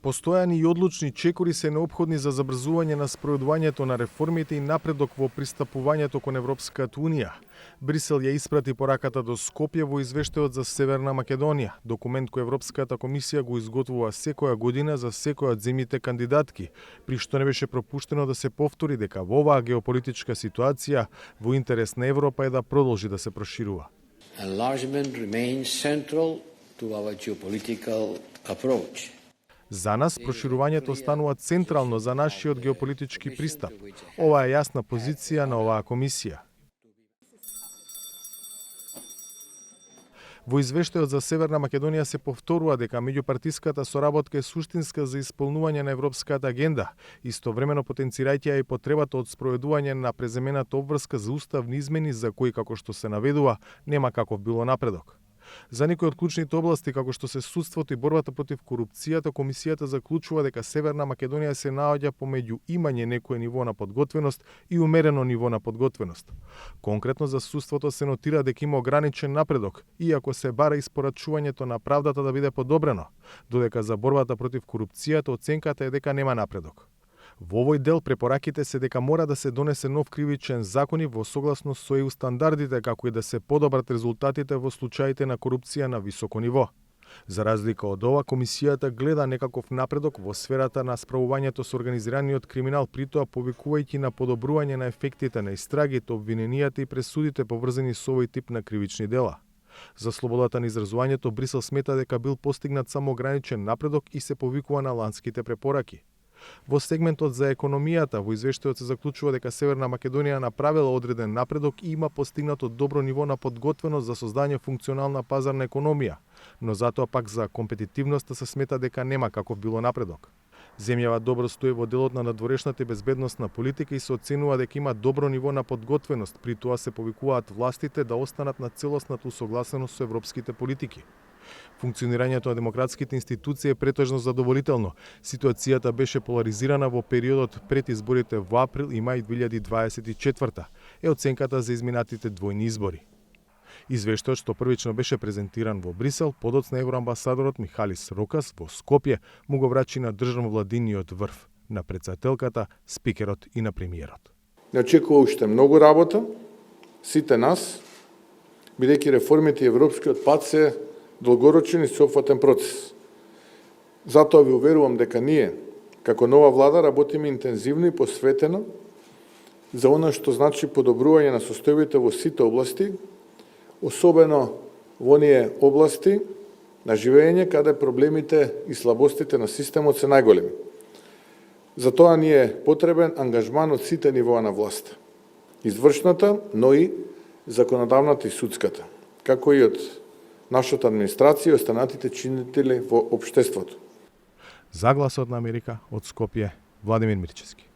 Постојани и одлучни чекори се неопходни за забрзување на спроведувањето на реформите и напредок во пристапувањето кон Европската Унија. Брисел ја испрати пораката до Скопје во извештајот за Северна Македонија, документ кој Европската комисија го изготвува секоја година за секоја од земјите кандидатки, при што не беше пропуштено да се повтори дека во оваа геополитичка ситуација во интерес на Европа е да продолжи да се проширува. Enlargement remains central to our geopolitical approach. За нас, проширувањето останува централно за нашиот геополитички пристап. Ова е јасна позиција на оваа комисија. Во извештајот за Северна Македонија се повторува дека меѓупартиската соработка е суштинска за исполнување на европската агенда, истовремено потенцирајќи ја и потребата од спроведување на преземената обврска за уставни измени за кои, како што се наведува, нема каков било напредок. За некои од клучните области, како што се судството и борбата против корупцијата, комисијата заклучува дека Северна Македонија се наоѓа помеѓу имање некое ниво на подготвеност и умерено ниво на подготвеност. Конкретно за судството се нотира дека има ограничен напредок, иако се бара испорачувањето на правдата да биде подобрено, додека за борбата против корупцијата оценката е дека нема напредок. Во овој дел препораките се дека мора да се донесе нов кривичен закон и во согласност со ЕУ стандардите, како и да се подобрат резултатите во случаите на корупција на високо ниво. За разлика од ова, комисијата гледа некаков напредок во сферата на справувањето со организираниот криминал, притоа повикувајќи на подобрување на ефектите на истрагите, обвиненијата и пресудите поврзани со овој тип на кривични дела. За слободата на изразувањето, Брисел смета дека бил постигнат само ограничен напредок и се повикува на ланските препораки. Во сегментот за економијата, во извештајот се заклучува дека Северна Македонија направила одреден напредок и има постигнато добро ниво на подготвеност за создање функционална пазарна економија, но затоа пак за компетитивноста се смета дека нема каков било напредок. Земјава добро стои во делот на надворешната и безбедносна политика и се оценува дека има добро ниво на подготвеност, при тоа се повикуваат властите да останат на целосната усогласеност со европските политики. Функционирањето на демократските институции е претежно задоволително. Ситуацијата беше поларизирана во периодот пред изборите во април и мај 2024, е оценката за изминатите двојни избори. Извештајот што првично беше презентиран во Брисел, подоцна евроамбасадорот Михалис Рокас во Скопје му го врачи на државновладиниот врв, на претседателката, спикерот и на премиерот. Не очекува уште многу работа, сите нас, бидејќи реформите и европскиот пат се долгорочен и сеопфатен процес. Затоа ви уверувам дека ние, како нова влада, работиме интензивно и посветено за она што значи подобрување на состојбите во сите области, особено во оние области на живење каде проблемите и слабостите на системот се најголеми. Затоа ни е потребен ангажман од сите нивоа на власта. Извршната, но и законодавната и судската, како и од нашата администрација и останатите чинители во општеството. За Гласот на Америка од Скопје, Владимир Мирчевски.